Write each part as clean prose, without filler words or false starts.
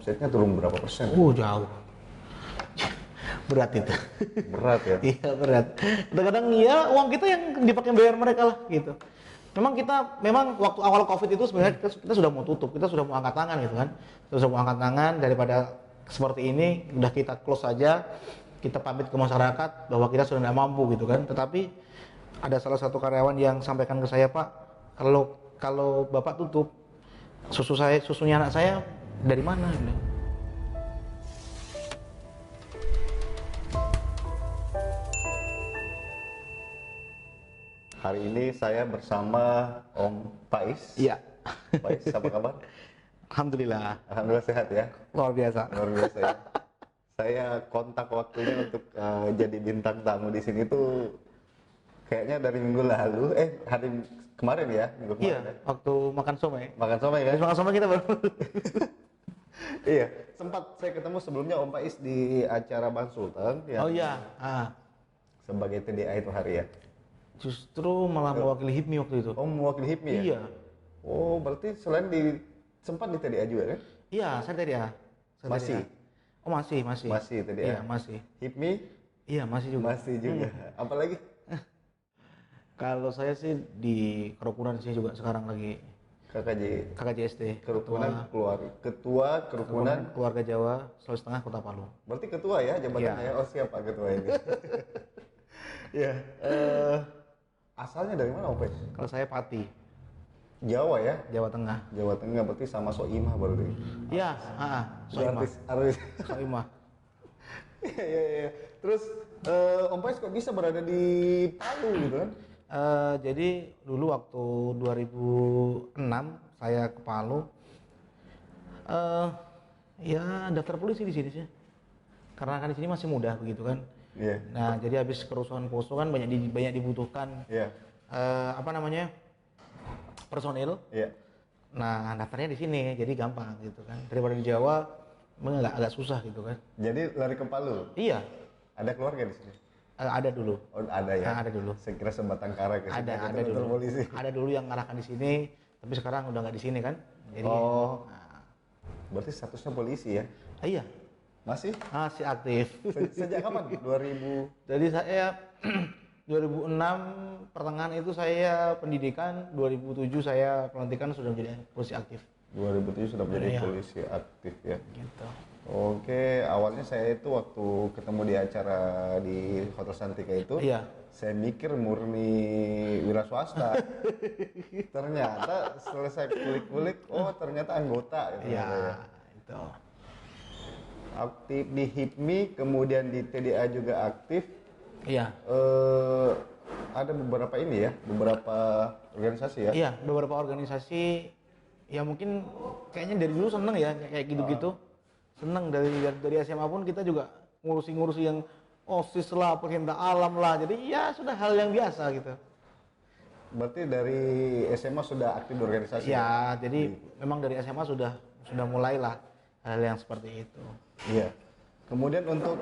omsetnya turun berapa persen? Jauh. Berat itu. Berat ya. Iya berat. Kadang-kadang ya uang kita yang dipakai bayar mereka lah gitu. Memang waktu awal COVID itu sebenarnya kita sudah mau tutup, kita sudah mau angkat tangan gitu kan. Kita sudah mau angkat tangan daripada seperti ini, udah kita close saja, kita pamit ke masyarakat bahwa kita sudah tidak mampu gitu kan. Tetapi ada salah satu karyawan yang sampaikan ke saya, Pak, kalau Bapak tutup, susunya anak saya dari mana? Gitu. Hari ini saya bersama Om Pais. Iya. Pais, apa kabar? Alhamdulillah. Alhamdulillah sehat ya. Luar biasa. Luar biasa ya. Saya kontak waktunya untuk jadi bintang tamu di sini tuh kayaknya dari minggu lalu, hari kemarin ya, minggu kemarin. Iya, ya? waktu makan somai. Makan somai kan? Habis makan somai kita baru. Iya, sempat saya ketemu sebelumnya Om Pais di acara Bang Sultan ya. Oh iya. Sebagai TDA itu hari ya. Justru malah mewakili HIPMI waktu itu. Oh, mewakili HIPMI ya? Iya. Oh, berarti selain sempat di TDA juga kan? Iya, saya TDA. Masih? Oh masih. Masih TDA? Iya, masih. HIPMI? Iya, masih juga. Masih juga. Apalagi? Kalau saya sih di kerukunan sih juga sekarang lagi KKJSD. Kerukunan Ketua Kerukunan Keluarga Jawa Sulawesi Tengah Kota Palu. Berarti ketua ya jabatannya? Iya. Oh, siapa ketua ini? Iya. Asalnya dari mana Om Pais? Kalau saya Pati, Jawa ya? Jawa Tengah. Jawa Tengah berarti sama Soimah berarti. Iya, Soimah. Artis. Soimah. Iya. Terus Om Pais kok bisa berada di Palu gitu kan? Jadi dulu waktu 2006 saya ke Palu, ya daftar polisi di sini sih, karena kan di sini masih muda begitu kan. Iya. Nah jadi habis kerusuhan Poso kan banyak dibutuhkan Iya. personil. Iya. Nah daftarnya di sini jadi gampang gitu kan, daripada di Jawa memang agak susah gitu kan. Jadi lari ke Palu. Iya. Ada keluarga di sini? Ada dulu. Oh, ada ya. Ada dulu. Saya kira sebatang kara ke sini. Ada dulu. Polisi. Ada dulu yang ngarahkan di sini, tapi sekarang udah nggak di sini kan. Jadi, berarti statusnya polisi ya? Iya. Masih aktif. Sejak kapan? 2000. Jadi saya 2006 pertengahan itu saya pendidikan, 2007 saya pelantikan sudah menjadi polisi aktif. 2007 sudah menjadi Iya. polisi aktif ya. Gitu. Oke, awalnya saya itu waktu ketemu di acara di Hotel Santika itu, Iya. saya mikir murni wira swasta. Ternyata selesai kulik-kulik, oh ternyata anggota. Gitu. Iya, itu. Aktif di HIPMI, kemudian di TDA juga aktif. Iya. Ada beberapa ini ya, beberapa organisasi ya. Iya, beberapa organisasi ya mungkin kayaknya dari dulu seneng ya kayak gitu-gitu. Seneng dari SMA pun kita juga ngurusi yang OSIS lah, pecinta alam lah. Jadi ya sudah hal yang biasa gitu. Berarti dari SMA sudah aktif di organisasi? Ya, jadi memang dari SMA sudah mulailah hal yang seperti itu. Iya. Kemudian untuk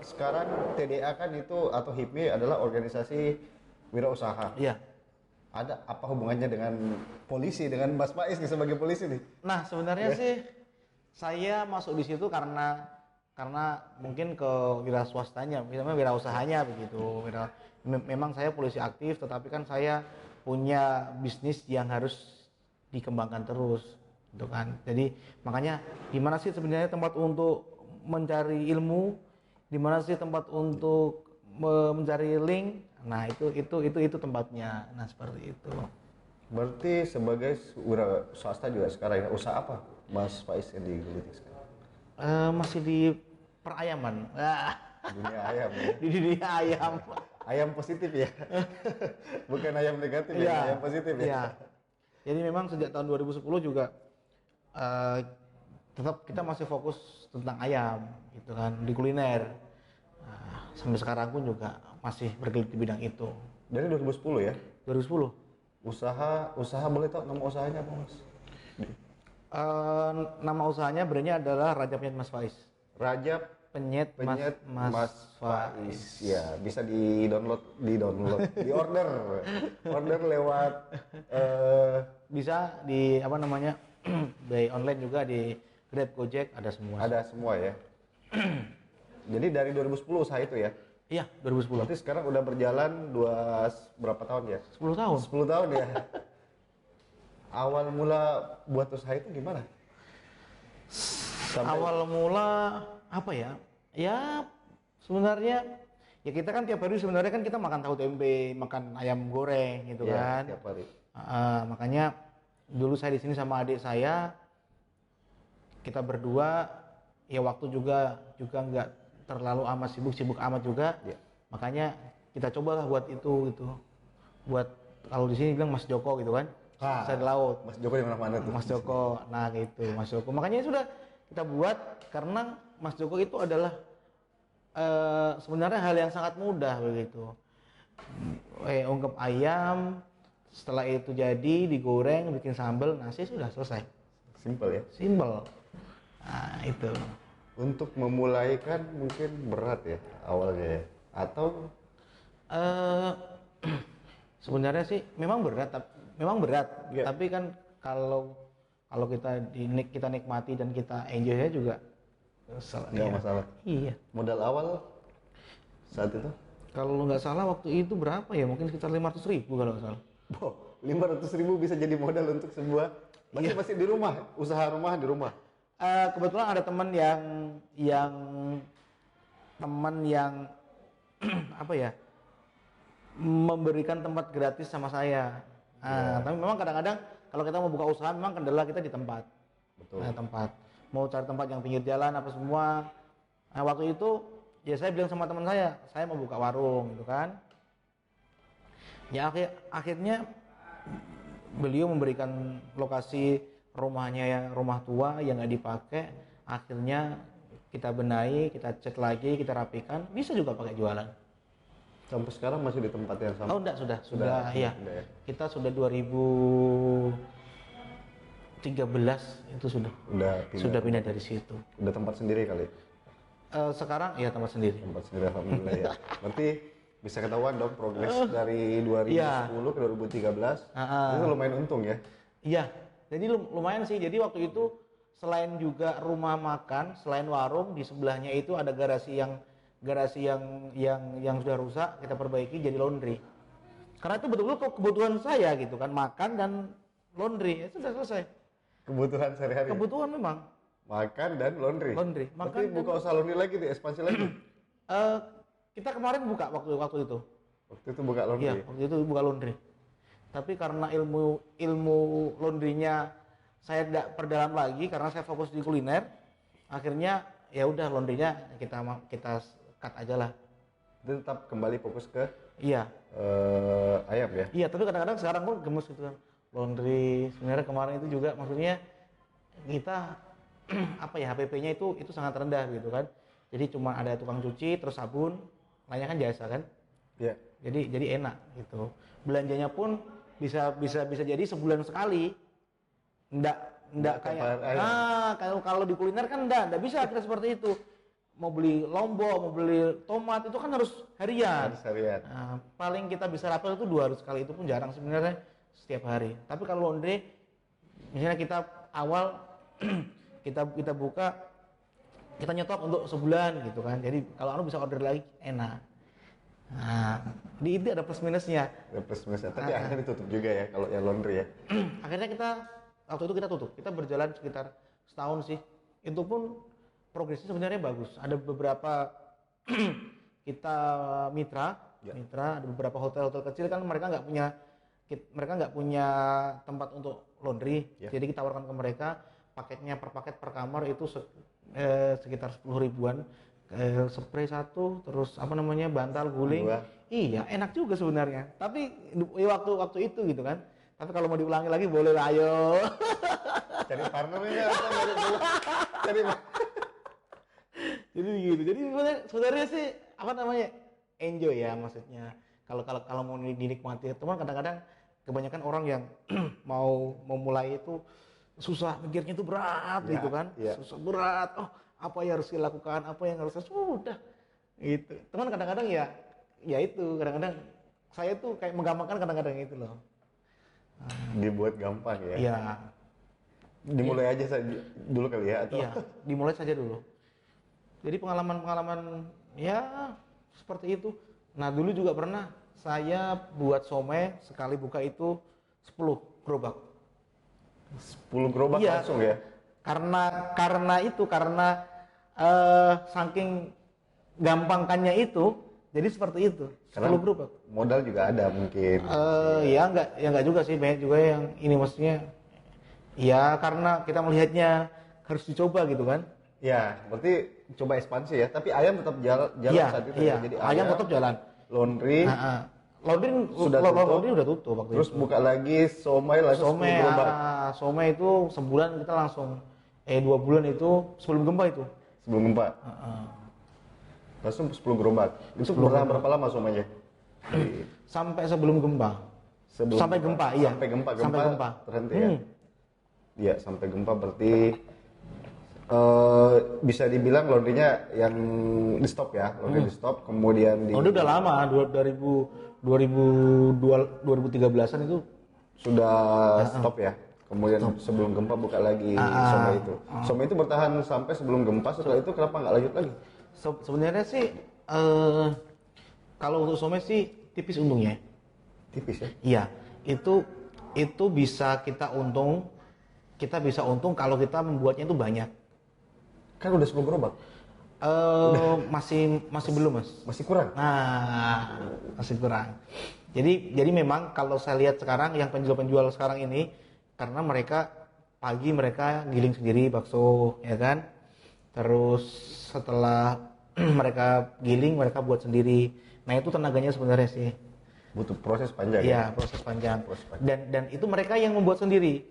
sekarang TDA kan itu atau HIPMI adalah organisasi wirausaha. Iya. Ada apa hubungannya dengan polisi, dengan Mas Pais nih sebagai polisi nih? Nah, sebenarnya sih saya masuk di situ karena mungkin ke wira swastanya, misalnya wirausahanya begitu. Memang saya polisi aktif, tetapi kan saya punya bisnis yang harus dikembangkan terus, gitu kan. Jadi makanya di mana sih sebenarnya tempat untuk mencari ilmu, di mana sih tempat untuk mencari link? Nah itu tempatnya. Nah seperti itu. Berarti sebagai wira swasta juga sekarang ya, usaha apa Mas Pais yang digeluti sekarang? Masih di perayaman. Dunia ayam ya? Di dunia ayam. Ayam positif ya? Bukan ayam negatif ya, ayam positif ya? Iya. Jadi memang sejak tahun 2010 juga tetap kita masih fokus tentang ayam gitu kan, di kuliner. Sampai sekarang pun juga masih bergelut di bidang itu. Dari 2010 ya? 2010. Usaha boleh tahu nama usahanya apa Mas? Nama usahanya brandnya adalah Raja Penyet Mas Faiz. Raja Penyet Mas Faiz. Ya, bisa di order lewat bisa di by online juga di Grab, Gojek, ada semua. Ada semua ya. Jadi dari 2010 usaha itu ya. Iya, 2010. Berarti sekarang udah berjalan berapa tahun ya? 10 tahun. 10 tahun ya. Awal mula buat usaha itu gimana? Awal mula apa ya? Ya sebenarnya ya kita kan tiap hari sebenarnya kan kita makan tahu tempe, makan ayam goreng gitu Iya, kan. tiap hari. Makanya dulu saya di sini sama adik saya, kita berdua ya waktu juga nggak terlalu amat sibuk amat juga. Iya. Makanya kita cobalah buat itu gitu. Buat kalau di sini bilang Mas Joko gitu kan. Saya di laut. Mas Joko di mana-mana tuh. Mas Joko. Nah, gitu, Mas Joko. Makanya sudah kita buat karena Mas Joko itu adalah sebenarnya hal yang sangat mudah begitu. Ungkep ayam, setelah itu jadi digoreng, bikin sambal, nasi sudah selesai. Simple ya. Simple. Nah, itu. Untuk memulai kan mungkin berat ya awalnya ya. Atau sebenarnya sih memang berat, Iya. tapi kan kalau kita nikmati dan kita enjoy ya juga nggak ya. masalah. Iya. Modal awal saat itu? Kalau nggak salah waktu itu berapa ya? Mungkin sekitar 500.000 kalau nggak salah. 500.000 bisa jadi modal untuk sebuah masih di rumah, usaha rumah di rumah. Kebetulan ada teman yang apa ya, memberikan tempat gratis sama saya. Tapi memang kadang-kadang kalau kita mau buka usaha memang kendala kita di tempat. Betul. Tempat. Mau cari tempat yang pinggir jalan apa semua. Nah, waktu itu ya saya bilang sama teman saya mau buka warung gitu kan. Ya akhirnya beliau memberikan lokasi rumahnya ya, rumah tua yang nggak dipakai. Akhirnya kita benahi, kita cat lagi, kita rapikan, bisa juga pakai jualan. Sampai sekarang masih di tempat yang sama? Oh enggak, sudah ya. Ya. Kita sudah 2013 itu sudah pindah dari situ. Udah tempat sendiri kali? Sekarang ya tempat sendiri. Tempat sendiri alhamdulillah ya. Berarti bisa ketahuan dong progres dari 2010 ke 2013. Itu lumayan untung ya? Iya, jadi lumayan sih. Jadi waktu itu selain juga rumah makan, selain warung, di sebelahnya itu ada garasi yang sudah rusak, kita perbaiki jadi laundry. Karena itu betul-betul kebutuhan saya gitu kan, makan dan laundry, itu sudah selesai. Kebutuhan sehari-hari? Kebutuhan memang. Makan dan laundry? Laundry. Berarti buka usaha laundry lagi tuh, ekspansi lagi? Kita kemarin buka waktu itu. Waktu itu buka laundry? Iya, waktu itu buka laundry. Tapi karena ilmu laundrynya saya tidak perdalam lagi karena saya fokus di kuliner, akhirnya ya udah laundrynya kita cut aja lah. Itu tetap kembali fokus ke Iya. ayam ya? Iya, tapi kadang-kadang sekarang pun gemes gitu kan. Laundry sebenarnya kemarin itu juga maksudnya kita apa ya, HPP-nya itu sangat rendah gitu kan. Jadi cuma ada tukang cuci terus sabun, lainnya kan jasa kan. Iya. Jadi enak gitu. Belanjanya pun bisa jadi sebulan sekali. Nggak kayak kalau di kuliner kan nggak bisa kita seperti itu. Mau beli lombok, mau beli tomat itu kan harus harian. Nah, paling kita bisa rapel itu 2 hari sekali, itu pun jarang sebenarnya, setiap hari. Tapi kalau laundry misalnya kita awal kita buka, kita nyetok untuk sebulan gitu kan. Jadi kalau bisa order lagi enak. Nah, di itu ada plus minusnya. Ada plus minusnya. Tapi akhirnya ditutup juga ya kalau yang laundry ya. Akhirnya waktu itu kita tutup. Kita berjalan sekitar setahun sih. Itu pun progresnya sebenarnya bagus. Ada beberapa kita mitra, ada beberapa hotel-hotel kecil kan mereka nggak punya tempat untuk laundry. Jadi kita tawarkan ke mereka paketnya per paket per kamar itu sekitar 10 ribuan. Spray 1, terus bantal guling. 2. Iya, enak juga sebenarnya. Tapi waktu itu gitu kan. Tapi kalau mau diulangi lagi boleh lah, ayo. Cari partnernya atau cari Jadi gitu. Jadi sebenarnya sih enjoy ya maksudnya. Kalau mau dinikmati, teman kadang-kadang kebanyakan orang yang mau memulai itu susah, mikirnya itu berat gitu kan. Susah, berat. Oh, apa yang harus dilakukan, apa yang harus sudah gitu. Teman kadang-kadang ya itu kadang-kadang saya tuh kayak menggampangkan kadang-kadang itu loh. Dibuat gampang ya. Iya. Dimulai aja saja dulu kali ya atau Iya, dimulai saja dulu. Jadi pengalaman-pengalaman ya seperti itu. Nah dulu juga pernah saya buat somai sekali buka itu 10 gerobak. 10 gerobak Iya. langsung ya? Karena saking gampangkannya itu, jadi seperti itu. 10 gerobak. Modal juga ada mungkin. Ya enggak juga sih, banyak juga yang ini maksudnya ya karena kita melihatnya harus dicoba gitu kan. Ya, berarti coba ekspansi ya. Tapi ayam tetap jalan Iya, saat itu iya. ya. Jadi Ayam tetap jalan. laundry, Laundry udah tutup waktu terus itu. buka lagi somai langsung 10 gerobak. Somai itu sebulan kita langsung 2 bulan itu sebelum gempa itu. Sebelum gempa. Langsung 10 gerobak. Itu bertahan berapa lama somainya? Sampai sebelum gempa. Sampai gempa, iya. Sampai gempa terhenti ya. Hmm. Iya, sampai gempa berarti bisa dibilang laundrynya yang di stop ya, laundry di stop, kemudian Laundry udah lama, 2013-an itu sudah stop ya. Kemudian sebelum gempa buka lagi somai itu. Somai itu bertahan sampai sebelum gempa. Setelah itu kenapa nggak lanjut lagi? sebenarnya sih kalau untuk somai sih tipis untungnya. Tipis ya. Iya, itu bisa kita untung kalau kita membuatnya itu banyak. Kan udah 10 gerobak. Masih belum, Mas. Masih kurang. Nah, masih kurang. Jadi memang kalau saya lihat sekarang yang penjual sekarang ini karena mereka pagi mereka giling sendiri bakso, ya kan? Terus setelah mereka giling mereka buat sendiri. Nah, itu tenaganya sebenarnya sih. Butuh proses panjang. Iya, proses panjang. Dan itu mereka yang membuat sendiri.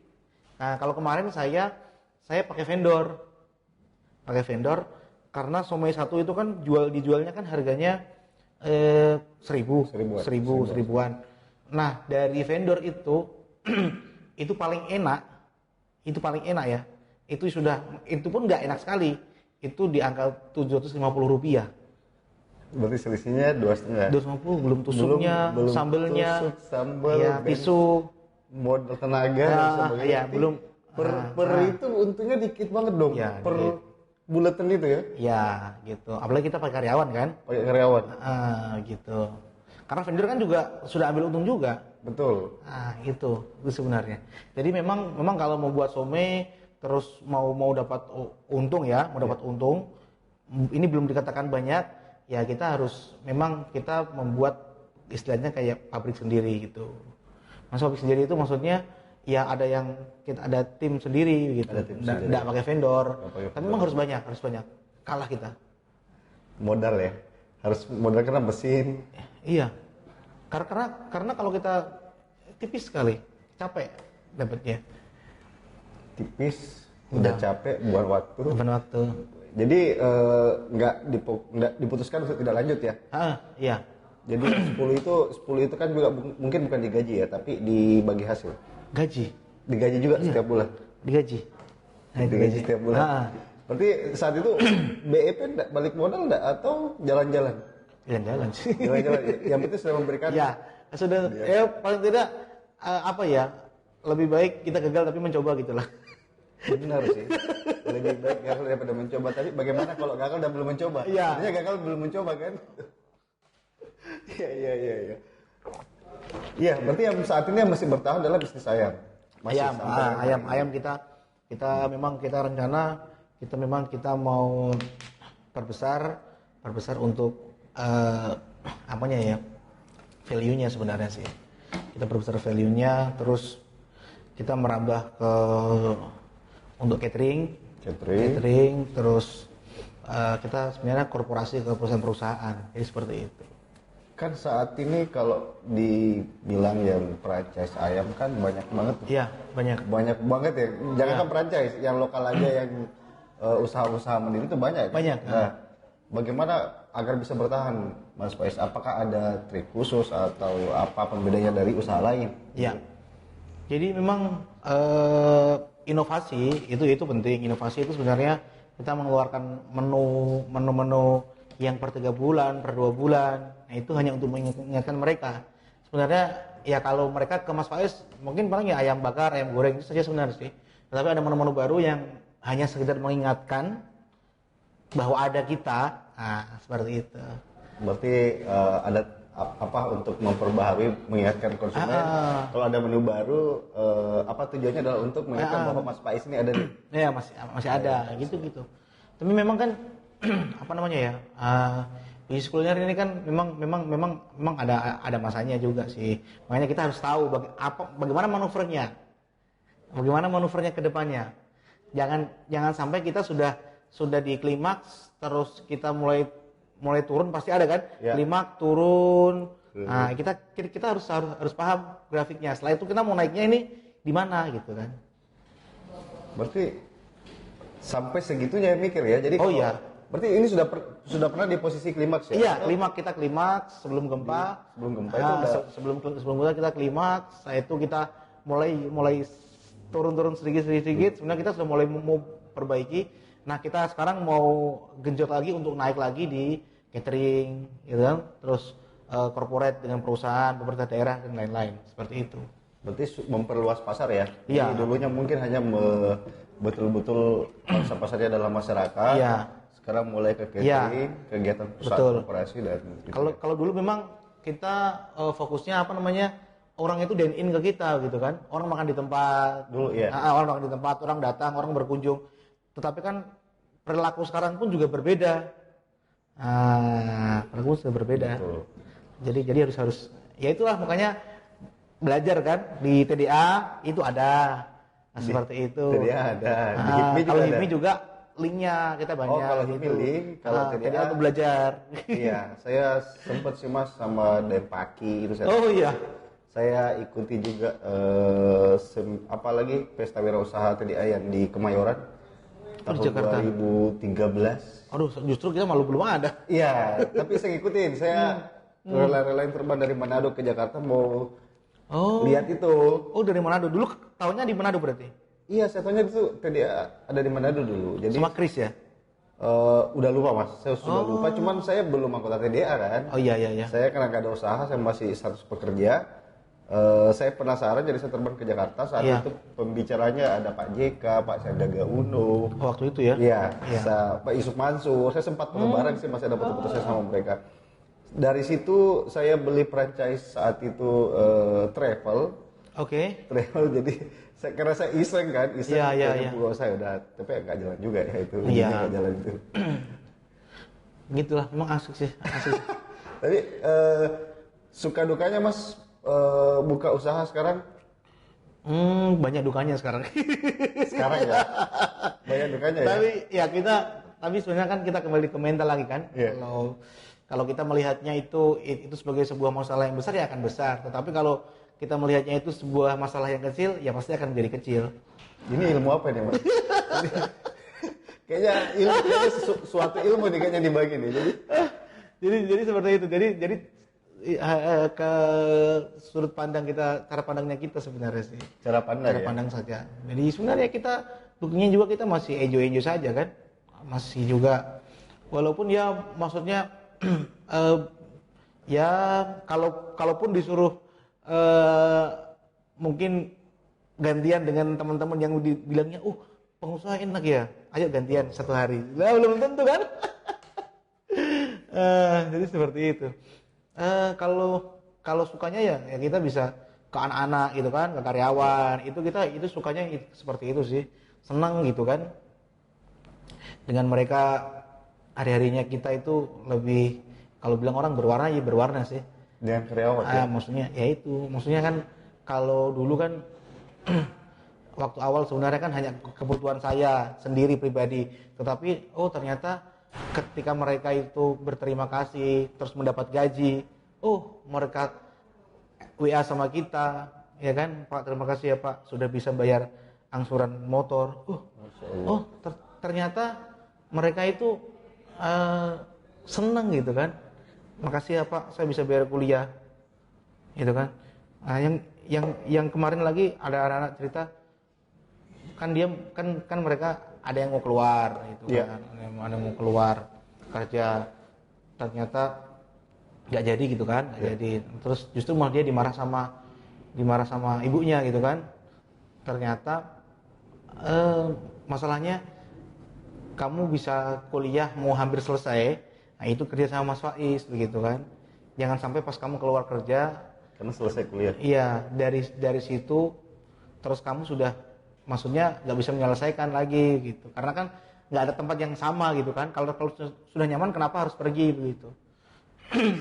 Nah, kalau kemarin saya pakai vendor. Karena somai satu itu kan dijualnya kan harganya 1000-an. Nah, dari vendor itu itu paling enak ya. Itu pun nggak enak sekali. Itu di angka Rp750. Berarti selisihnya 2,5. Belum tusuknya, belum sambelnya, tusuk, sambal, ya, tisu, modal tenaga dan sebagainya. ya, belum per itu untungnya dikit banget dong. Ya, per dikit. bulatan itu ya. Ya, gitu. Apalagi kita pakai karyawan kan? Pakai karyawan. Gitu. Karena vendor kan juga sudah ambil untung juga. Betul. Itu sebenarnya. Jadi memang kalau mau buat somai terus mau dapat untung ya, untung, ini belum dikatakan banyak, ya kita harus memang kita membuat istilahnya kayak pabrik sendiri gitu. Mas pabrik sendiri itu maksudnya ya ada tim sendiri gitu. Nggak pakai vendor. Tapi memang harus banyak. Kalah kita. Modal ya. Harus modal karena mesin. Iya. Karena kalau kita tipis sekali, capek dapatnya. Tipis, udah capek, buang waktu. Jadi nggak diputuskan untuk tidak lanjut ya? Iya. Jadi 10 itu kan juga mungkin bukan digaji ya, tapi dibagi hasil. Digaji juga setiap bulan. Digaji setiap bulan. Berarti saat itu BEP balik modal enggak atau jalan-jalan? Jalan-jalan sih. Jalan-jalan. Yang penting sudah memberikan. Ya, sudah. Ya paling tidak lebih baik kita gagal tapi mencoba gitulah. Benar sih. Lebih baik gagal daripada mencoba. Tapi bagaimana kalau gagal dan belum mencoba? Iya. Artinya gagal belum mencoba kan? Iya. Iya, berarti yang saat ini yang masih bertahan adalah bisnis ayam. Ayam kita memang kita rencana kita mau perbesar untuk value-nya sebenarnya sih. Kita perbesar value-nya, terus kita merambah ke untuk catering, terus kita sebenarnya korporasi ke perusahaan-perusahaan, jadi seperti itu. Kan saat ini kalau dibilang yang franchise ayam kan banyak banget. Iya, banyak banget ya. Jangan kan franchise, yang lokal aja yang usaha-usaha mandiri itu banyak. Nah, bagaimana agar bisa bertahan, Mas Faiz? Apakah ada trik khusus atau apa pembedanya dari usaha lain? Iya. Jadi memang inovasi itu penting. Inovasi itu sebenarnya kita mengeluarkan menu yang per 3 bulan, per 2 bulan. Nah, itu hanya untuk mengingatkan mereka. Sebenarnya ya kalau mereka ke Mas Faiz mungkin paling ya ayam bakar, ayam goreng itu saja sebenarnya sih. Tetapi ada menu-menu baru yang hanya sekedar mengingatkan bahwa ada kita. Nah, seperti itu. Berarti ada apa untuk memperbaharui mengingatkan konsumen kalau ada menu baru, apa tujuannya adalah untuk mengingatkan bahwa Mas Faiz ini ada di ya masih ada gitu. Tapi memang kan apa namanya ya, bisnis kuliner ini kan memang ada masanya juga sih. Makanya kita harus tahu bagaimana manuvernya ke depannya. Jangan sampai kita sudah di klimaks terus kita mulai turun, pasti ada kan, klimaks turun. Nah, kita harus paham grafiknya. Setelah itu kita mau naiknya ini di mana gitu kan. Berarti sampai segitunya mikir ya. Jadi berarti ini sudah pernah di posisi klimaks ya? Iya, kita klimaks sebelum gempa. Sebelum gempa itu udah sebelum kita klimaks, setelah itu kita mulai turun sedikit. Sebenarnya kita sudah mulai mau perbaiki. Nah, kita sekarang mau genjot lagi untuk naik lagi di catering, gitu kan? Terus corporate dengan perusahaan, pemerintah daerah dan lain-lain, seperti itu. Berarti memperluas pasar ya? Iya. Jadi dulunya mungkin hanya betul-betul pasar pasarnya dalam masyarakat. Iya. Sekarang mulai ke catering, kegiatan perusahaan korporasi dan kalau dulu memang kita fokusnya orang itu dine in ke kita gitu kan, orang makan di tempat dulu ya. Orang makan di tempat, orang datang, orang berkunjung. Tetapi kan perilaku sekarang pun juga berbeda. Perilaku sudah berbeda. Betul. Jadi harus ya itulah, makanya belajar kan di TDA itu ada. Seperti itu. TDA ada. Di HIPMI juga kalau ada. HIPMI juga linknya kita banyak. Kalau HIPMI link, kalau TDA itu belajar. Iya, saya sempat sih Mas sama Dempaki itu saya. Oh iya. Saya ikuti juga apalagi pesta wirausaha TDA yang di Kemayoran tahun Jakarta. 2013. Aduh, justru kita malu belum ada. Iya, tapi saya ngikutin. Saya rela-relain terbang dari Manado ke Jakarta mau lihat itu. Oh, dari Manado. Dulu tahunnya di Manado berarti? Iya, saya tanya itu TDA ada di Manado dulu. Jadi sama Chris ya? Udah lupa Mas, saya sudah lupa. Cuman saya belum anggota TDA kan. Oh iya. Saya karena nggak ada usaha, saya masih status pekerja. Saya penasaran, jadi saya terbang ke Jakarta. Saat itu pembicaranya ada Pak JK, Pak Sandiaga Uno. Waktu itu ya? Iya. Pak Yusuf Mansur. Saya sempat foto bareng sih, masih ada foto-foto saya sama mereka. Dari situ saya beli franchise saat itu travel. Oke. Travel, jadi karena saya iseng kan, Iya. saya udah, tapi nggak jalan juga ya itu. Iya. Nggak jalan itu. Gitulah, memang asik sih. Tapi suka dukanya Mas buka usaha sekarang? Banyak dukanya sekarang. Sekarang ya? Banyak dukanya ya? Tapi sebenarnya kan kita kembali ke mental lagi kan. Yeah. Kalau kita melihatnya itu sebagai sebuah masalah yang besar ya akan besar. Tetapi kalau kita melihatnya itu sebuah masalah yang kecil, ya pasti akan menjadi kecil. Ini ilmu apa nih Mas? Kayaknya suatu ilmu nih kayaknya dibagi nih. Jadi seperti itu. Jadi ke sudut pandang kita, cara pandangnya kita sebenarnya sih. Cara pandang saja. Jadi sebenarnya buktinya juga kita masih enjoy saja kan. Masih juga walaupun ya maksudnya ya kalaupun disuruh mungkin gantian dengan teman-teman yang bilangnya pengusaha enak ya, ayo gantian satu hari. Lah belum tentu kan. Jadi seperti itu. Kalau sukanya ya kita bisa ke anak-anak gitu kan, ke karyawan, itu sukanya seperti itu sih, senang gitu kan, dengan mereka hari-harinya kita itu lebih, kalau bilang orang berwarna sih dengan karyawan ya? Maksudnya kan kalau dulu kan waktu awal sebenarnya kan hanya kebutuhan saya sendiri pribadi, tetapi ternyata ketika mereka itu berterima kasih terus mendapat gaji, mereka WA sama kita, ya kan, Pak terima kasih ya Pak sudah bisa bayar angsuran motor. Ternyata mereka itu senang gitu kan, makasih ya Pak saya bisa bayar kuliah, gitu kan. Nah, yang kemarin lagi ada anak-anak cerita kan dia kan mereka ada yang mau keluar gitu kan, ada yang mau keluar kerja, ternyata nggak jadi gitu kan, jadi terus justru malah dia dimarah sama ibunya gitu kan. Ternyata masalahnya kamu bisa kuliah mau hampir selesai, nah itu kerja sama Mas Faiz begitu kan. Jangan sampai pas kamu keluar kerja karena selesai kuliah. Iya, dari situ terus kamu sudah maksudnya nggak bisa menyelesaikan lagi gitu. Karena kan nggak ada tempat yang sama gitu kan. Kalau sudah nyaman kenapa harus pergi begitu.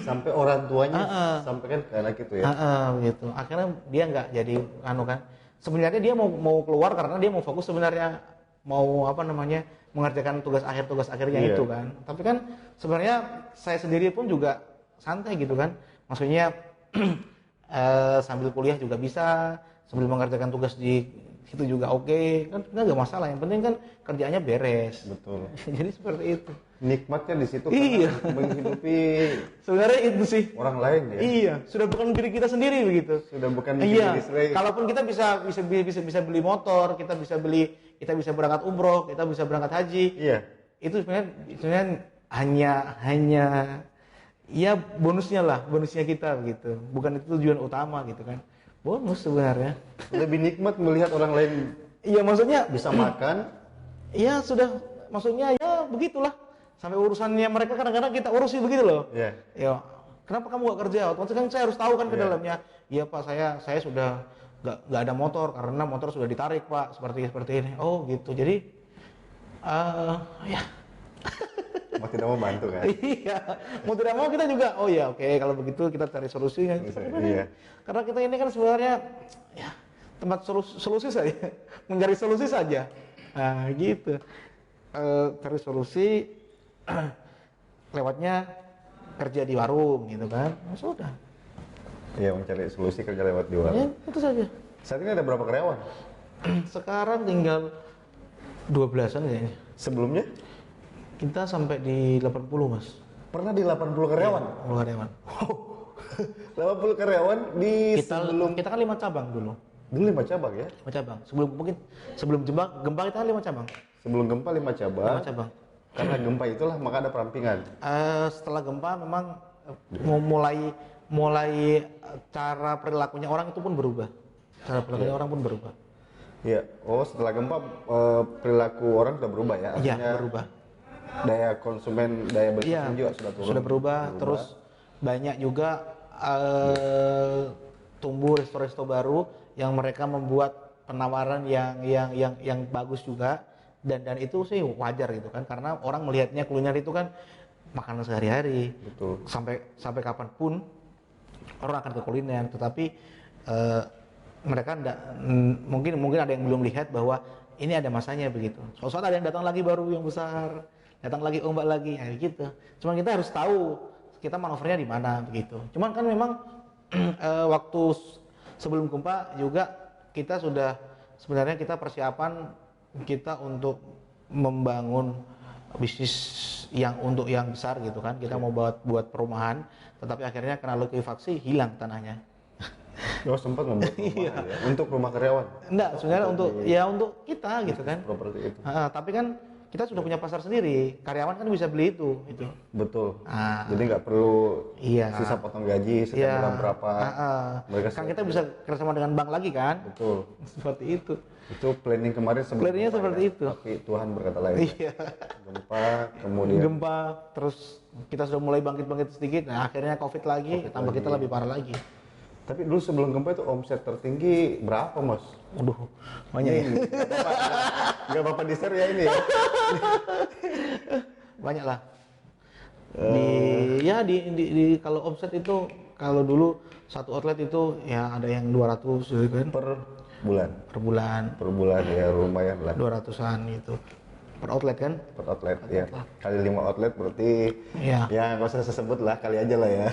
Sampai orang tuanya sampaikan ke anak itu ya. Begitu. Akhirnya dia nggak jadi kan. Sebenarnya dia mau keluar karena dia mau fokus sebenarnya mau mengerjakan tugas akhirnya itu kan. Tapi kan sebenarnya saya sendiri pun juga santai gitu kan. Maksudnya sambil kuliah juga bisa, sambil mengerjakan tugas di situ juga oke. Kan nggak masalah. Yang penting kan kerjaannya beres. Betul. Jadi seperti itu. Nikmatnya di situ iya. menghidupi sebenarnya itu sih orang lain ya. Iya, sudah bukan diri kita sendiri begitu. Sudah bukan diri sendiri. Kalaupun kita bisa beli motor, kita bisa berangkat umroh, kita bisa berangkat haji. Iya. Itu sebenarnya hanya ya bonusnya kita begitu. Bukan itu tujuan utama gitu kan. Bonus sebenarnya. Lebih nikmat melihat orang lain. Iya, maksudnya bisa makan. Iya, sudah maksudnya ya begitulah. Sampai urusannya mereka kadang-kadang kita urusi begitu loh. Iya. Ya, kenapa kamu gak kerja? Otomatis kan saya harus tahu kan ke dalamnya. Iya Pak, saya sudah nggak ada motor karena motor sudah ditarik Pak, seperti ini. Oh gitu. Jadi ya. Mau tidak mau bantu kan? Iya. Mau tidak mau kita juga. Oh ya oke, kalau begitu kita cari solusinya. Iya. Karena kita ini kan sebenarnya ya tempat solusi saja, mencari solusi saja. Nah gitu. Cari solusi. Lewatnya kerja di warung gitu kan, sudah. Iya, mencari solusi kerja lewat di warung. Ya, itu saja. Saat ini ada berapa karyawan? Sekarang tinggal 12-an kayaknya. Sebelumnya? Kita sampai di 80 Mas. Pernah di 80 karyawan? Ya, 80 karyawan. 80 karyawan di kita kan 5 cabang dulu. Dulu 5 cabang ya? 5 cabang. Sebelum gempa kita kan 5 cabang. Sebelum gempa 5 cabang. 5 cabang. Karena gempa itulah maka ada perampingan. Setelah gempa memang mulai cara perilakunya orang itu pun berubah. Cara perilakunya orang pun berubah. Iya. Oh, setelah gempa perilaku orang sudah berubah ya? Iya, berubah. Daya konsumen, daya beli juga sudah turun. Sudah berubah. Terus banyak juga tumbuh resto-resto baru yang mereka membuat penawaran yang bagus juga. Dan itu sih wajar gitu kan, karena orang melihatnya kuliner itu kan makanan sehari-hari. Betul. Sampai kapanpun orang akan ke kuliner, tetapi mereka mungkin ada yang belum lihat bahwa ini ada masanya begitu. Suatu saat ada yang datang lagi baru yang besar, datang lagi ombak lagi, ya gitu. Cuman kita harus tahu kita manuvernya di mana begitu. Cuman kan memang waktu sebelum gempa juga kita sudah sebenarnya kita persiapan kita untuk membangun bisnis yang besar gitu kan. Kita mau buat perumahan, tetapi akhirnya kena likuifaksi, hilang tanahnya. Oh, sempat membuat perumahan ya? Untuk rumah karyawan? Enggak, sebenarnya untuk kita gitu kan. Properti itu. Tapi kan kita sudah punya pasar sendiri, karyawan kan bisa beli itu. Betul. Jadi nggak perlu sisa potong gaji setiap bulan berapa. Kan kita bisa kerjasama dengan bank lagi kan. Betul. Seperti itu. Itu planning kemarin sebelum planningnya seperti itu. Tapi Tuhan berkata lain. Iya. Gempa, terus kita sudah mulai bangkit sedikit. Nah akhirnya COVID lagi, tambah kita lebih parah lagi. Tapi dulu sebelum gempa itu omset tertinggi berapa Mas? Waduh, banyak ya. Gak apa-apa di share ya ini ya. Banyak lah. Kalau omset itu kalau dulu satu outlet itu ya ada yang 200 gitu kan. Per bulan ya lumayan lah. 200-an gitu. Per outlet kan? Per outlet ya. Kali 5 outlet berarti ya nggak usah sebut lah, kali aja lah ya.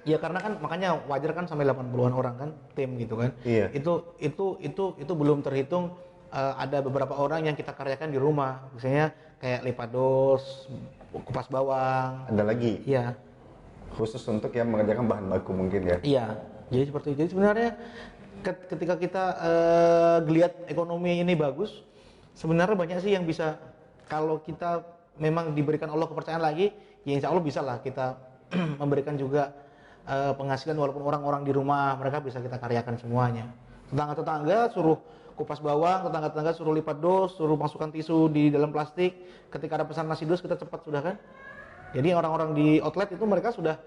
Ya karena kan makanya wajar kan sampai 80-an orang kan tim gitu kan. Iya. Itu belum terhitung ada beberapa orang yang kita karyakan di rumah. Misalnya kayak lipat dos, kupas bawang. Ada lagi? Iya. Khusus untuk yang mengerjakan bahan baku mungkin ya? Iya. Jadi seperti itu. Jadi sebenarnya ketika kita lihat ekonomi ini bagus, sebenarnya banyak sih yang bisa, kalau kita memang diberikan Allah kepercayaan lagi, ya insya Allah bisa lah kita memberikan juga penghasilan walaupun orang-orang di rumah mereka bisa kita karyakan semuanya. Tetangga-tetangga suruh kupas bawang, tetangga-tetangga suruh lipat dos, suruh masukkan tisu di dalam plastik. Ketika ada pesan nasi dos kita cepat sudah kan. Jadi orang-orang di outlet itu mereka sudah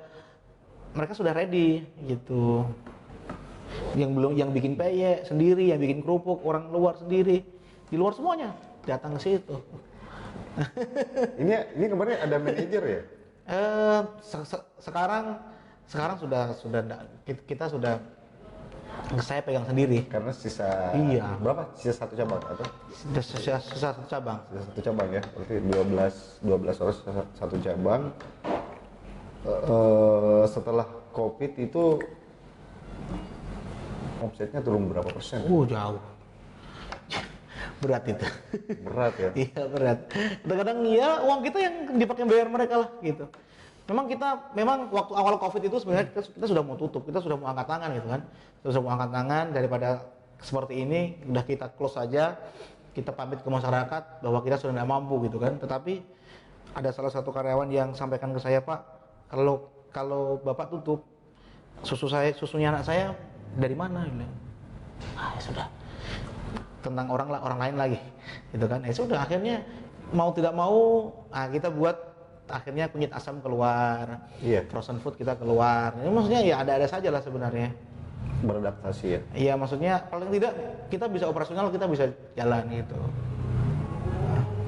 ready gitu. Yang bikin peyek sendiri, yang bikin kerupuk orang luar sendiri, di luar semuanya datang ke situ. ini kemarin ada manajer ya? Sekarang sudah kita sudah, saya pegang sendiri. Karena sisa berapa? Sisa satu cabang atau? Sisa satu cabang. Sisa satu cabang ya, berarti 12 orang satu cabang. Setelah COVID itu omsetnya turun berapa persen? Jauh. Berat itu. Berat ya? Iya berat. Kadang-kadang ya uang kita yang dipakai bayar mereka lah gitu. Memang waktu awal COVID itu sebenarnya kita sudah mau tutup, kita sudah mau angkat tangan gitu kan. Kita sudah mau angkat tangan daripada seperti ini, udah kita close saja, kita pamit ke masyarakat bahwa kita sudah tidak mampu gitu kan. Tetapi ada salah satu karyawan yang sampaikan ke saya, Pak, kalau Bapak tutup, susunya anak saya dari mana? Ya sudah. Tentang orang lain lagi gitu kan. Sudah akhirnya mau tidak mau kita buat akhirnya kunyit asam keluar, frozen food kita keluar. Ini maksudnya ya ada-ada saja lah sebenarnya. Beradaptasi ya? Iya, maksudnya paling tidak kita bisa operasional, kita bisa jalan gitu.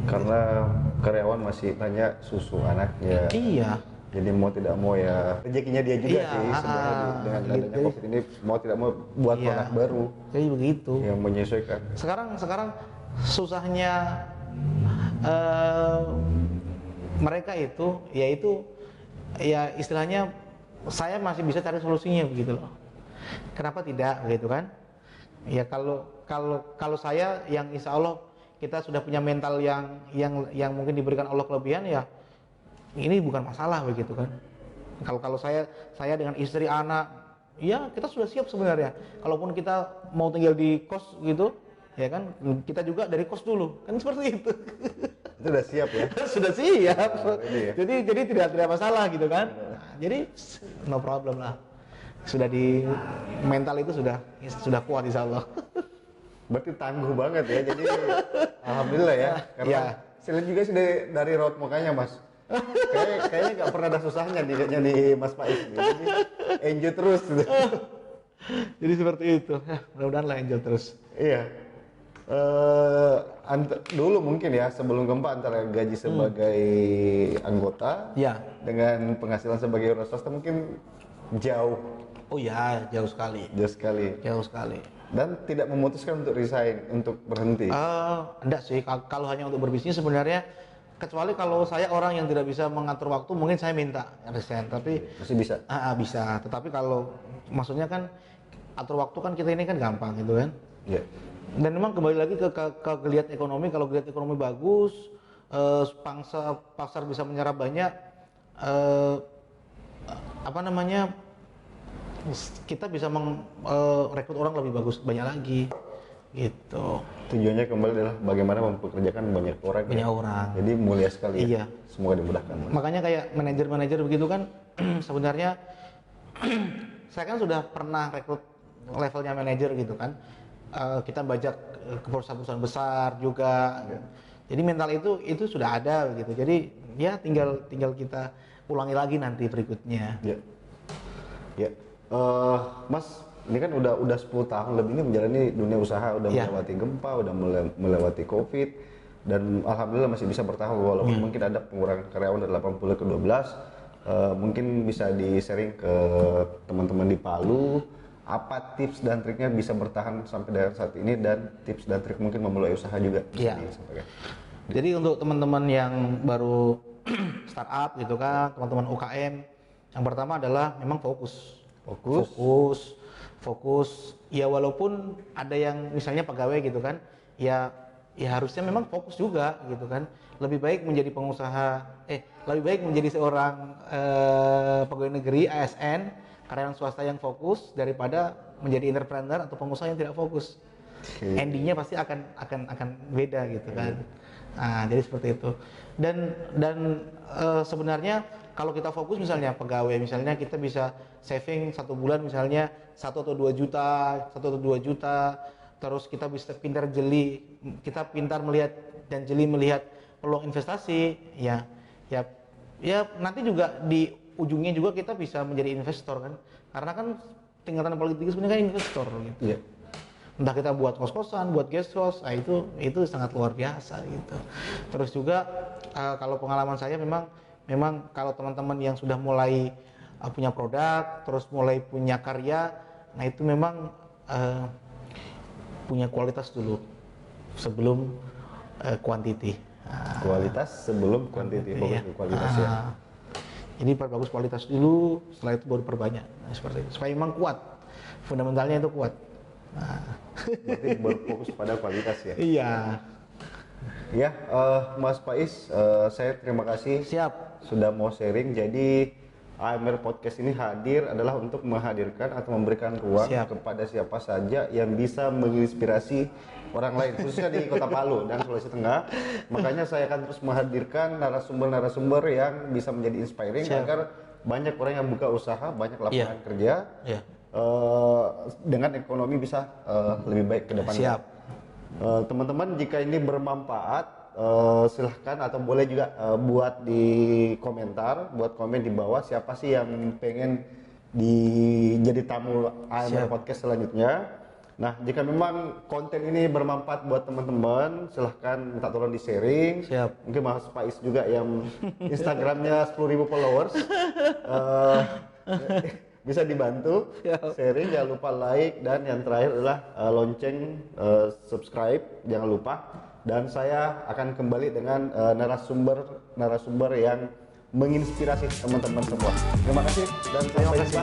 Karena karyawan masih tanya susu anaknya. Iya. Jadi mau tidak mau ya rezekinya dia juga sih sebenarnya dengan adanya COVID ini, mau tidak mau buat produk baru. Jadi begitu. Yang menyesuaikan. Sekarang susahnya mereka itu yaitu ya istilahnya saya masih bisa cari solusinya begitu loh. Kenapa tidak begitu kan? Ya kalau saya yang insya Allah kita sudah punya mental yang mungkin diberikan Allah kelebihan ya ini bukan masalah begitu kan. Kalau saya dengan istri anak ya kita sudah siap sebenarnya. Kalaupun kita mau tinggal di kos gitu ya kan kita juga dari kos dulu kan seperti itu. Itu udah siap ya? Sudah siap. Ya? Jadi tidak masalah gitu kan. Nah, jadi no problem lah. Sudah di mental itu sudah kuat insya Allah. Berarti tangguh banget ya. Jadi alhamdulillah ya. Karena saya lihat juga sih dari raut mukanya Mas. Kayaknya nggak pernah ada susahnya di Mas Faiz. Jadi enjoy terus. Jadi seperti itu. Mudah-mudahan lah enjoy terus. Iya. Dulu mungkin ya sebelum gempa antara gaji sebagai anggota dengan penghasilan sebagai wira swasta mungkin jauh. Oh ya, jauh sekali. Jauh sekali. Dan tidak memutuskan untuk resign, untuk berhenti. Enggak sih, kalau hanya untuk berbisnis sebenarnya kecuali kalau saya orang yang tidak bisa mengatur waktu mungkin saya minta resign, tapi masih bisa. Bisa, tetapi kalau maksudnya kan atur waktu kan kita ini kan gampang gitu kan. Iya. Dan memang kembali lagi ke geliat ekonomi, kalau geliat ekonomi bagus, pasar bisa menyerap banyak, kita bisa merekrut orang lebih bagus, banyak lagi, gitu. Tujuannya kembali adalah bagaimana mempekerjakan banyak orang. Jadi mulia sekali. Iya. Semoga dimudahkan. Makanya kayak manajer begitu kan, sebenarnya saya kan sudah pernah rekrut levelnya manajer gitu kan. Kita bajak ke perusahaan-perusahaan besar juga. Jadi mental itu sudah ada gitu. Jadi ya tinggal kita ulangi lagi nanti berikutnya. Ya. Mas, ini kan udah 10 tahun lebih ini menjalani dunia usaha, udah melewati gempa, udah melewati COVID, dan alhamdulillah masih bisa bertahan walaupun mungkin ada pengurangan karyawan dari 80 ke 12. Mungkin bisa di-sharing ke teman-teman di Palu apa tips dan triknya bisa bertahan sampai dengan saat ini, dan tips dan trik mungkin memulai usaha juga. Jadi untuk teman-teman yang baru startup gitu kan, teman-teman UKM, yang pertama adalah memang fokus. Ya walaupun ada yang misalnya pegawai gitu kan, ya harusnya memang fokus juga gitu kan. Lebih baik menjadi pengusaha, lebih baik menjadi seorang pegawai negeri ASN, karyawan swasta yang fokus daripada menjadi entrepreneur atau pengusaha yang tidak fokus. Endingnya pasti akan beda gitu kan. Nah, jadi seperti itu. Dan sebenarnya kalau kita fokus misalnya pegawai, misalnya kita bisa saving 1 bulan misalnya 1 atau 2 juta, terus kita bisa kita pintar melihat dan jeli melihat peluang investasi, ya nanti juga di ujungnya juga kita bisa menjadi investor kan, karena kan tingkatan politik sebenarnya kan investor gitu. Iya. Entah kita buat kos-kosan, buat guest house, itu sangat luar biasa gitu. Terus juga kalau pengalaman saya memang kalau teman-teman yang sudah mulai punya produk, terus mulai punya karya, nah itu memang punya kualitas dulu sebelum quantity. Kualitas sebelum quantity, fokus ke kualitas ya. Jadi perbagus kualitas dulu, setelah itu baru perbanyak. Nah, seperti itu. Supaya memang kuat, fundamentalnya itu kuat. Berarti berfokus pada kualitas ya. Iya. Ya, Mas Faiz, saya terima kasih. Siap. Sudah mau sharing. Jadi AMR Podcast ini hadir adalah untuk menghadirkan atau memberikan ruang kepada siapa saja yang bisa menginspirasi orang lain, khususnya di Kota Palu dan Sulawesi Tengah. Makanya saya akan terus menghadirkan narasumber-narasumber yang bisa menjadi inspiring agar banyak orang yang buka usaha, banyak lapangan kerja, dengan ekonomi bisa lebih baik ke depan. Siap. Teman-teman, jika ini bermanfaat, silahkan atau boleh juga buat di komentar, buat komen di bawah siapa sih yang pengen jadi tamu AMR Podcast selanjutnya. Nah, jika memang konten ini bermanfaat buat teman-teman, silahkan minta tolong di sharing. Siap. Mungkin Mas Faiz juga yang Instagramnya 10.000 followers, bisa dibantu sharing, jangan lupa like, dan yang terakhir adalah lonceng, subscribe, jangan lupa. Dan saya akan kembali dengan narasumber yang menginspirasi teman-teman semua. Terima kasih dan sampai jumpa.